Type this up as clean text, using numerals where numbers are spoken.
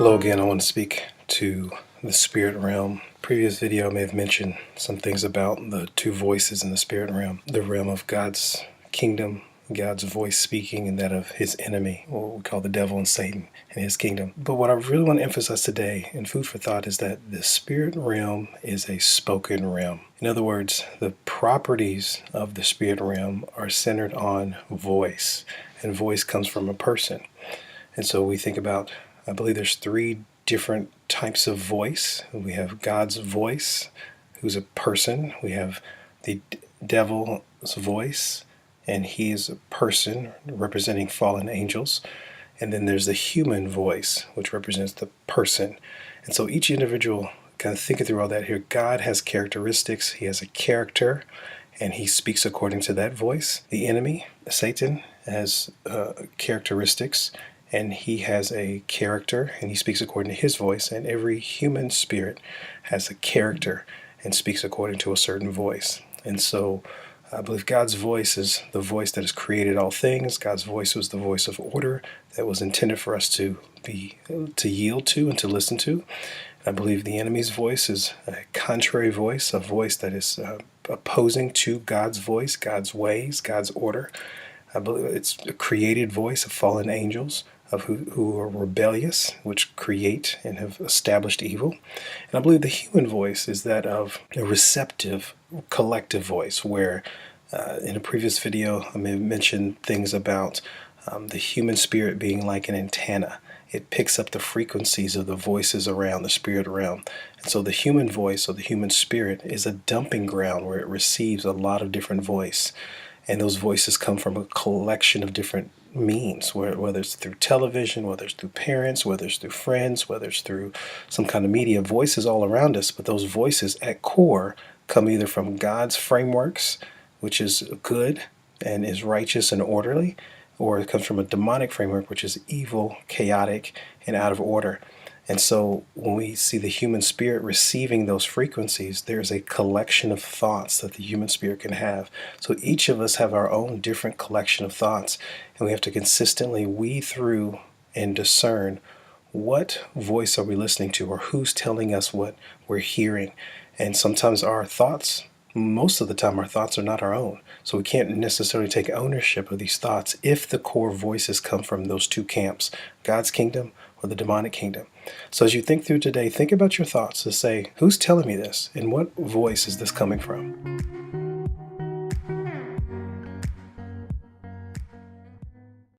Hello again. I want to speak to the spirit realm. Previous video may have mentioned some things about the two voices in the spirit realm. The realm of God's kingdom, God's voice speaking, and that of his enemy, or what we call the devil and Satan and his kingdom. But what I really want to emphasize today in food for thought is that the spirit realm is a spoken realm. In other words, the properties of the spirit realm are centered on voice, and voice comes from a person. And so we think about, I believe there's three different types of voice. We have God's voice, who's a person. We have the devil's voice, and he is a person representing fallen angels. And then there's the human voice, which represents the person. And so each individual, kind of thinking through all that here, God has characteristics. He has a character, and he speaks according to that voice. The enemy, Satan, has characteristics, and he has a character, and he speaks according to his voice. And every human spirit has a character and speaks according to a certain voice. And so I believe God's voice is the voice that has created all things. God's voice was the voice of order that was intended for us to yield to and to listen to. I believe the enemy's voice is a contrary voice, a voice that is opposing to God's voice, God's ways, God's order. I believe it's a created voice of fallen angels, of who are rebellious, which create and have established evil. And I believe the human voice is that of a receptive, collective voice, where in a previous video I may have mentioned things about the human spirit being like an antenna. It picks up the frequencies of the voices around the spirit realm. And so the human voice, or the human spirit, is a dumping ground where it receives a lot of different voice. And those voices come from a collection of different means, whether it's through television, whether it's through parents, whether it's through friends, whether it's through some kind of media. Voices all around us, but those voices at core come either from God's frameworks, which is good and is righteous and orderly, or it comes from a demonic framework, which is evil, chaotic, and out of order. And so when we see the human spirit receiving those frequencies, there's a collection of thoughts that the human spirit can have. So each of us have our own different collection of thoughts, and we have to consistently weed through and discern what voice are we listening to, or who's telling us what we're hearing. And sometimes our thoughts, most of the time our thoughts are not our own. So we can't necessarily take ownership of these thoughts if the core voices come from those two camps, God's kingdom or the demonic kingdom. So as you think through today, think about your thoughts to say, who's telling me this? And what voice is this coming from?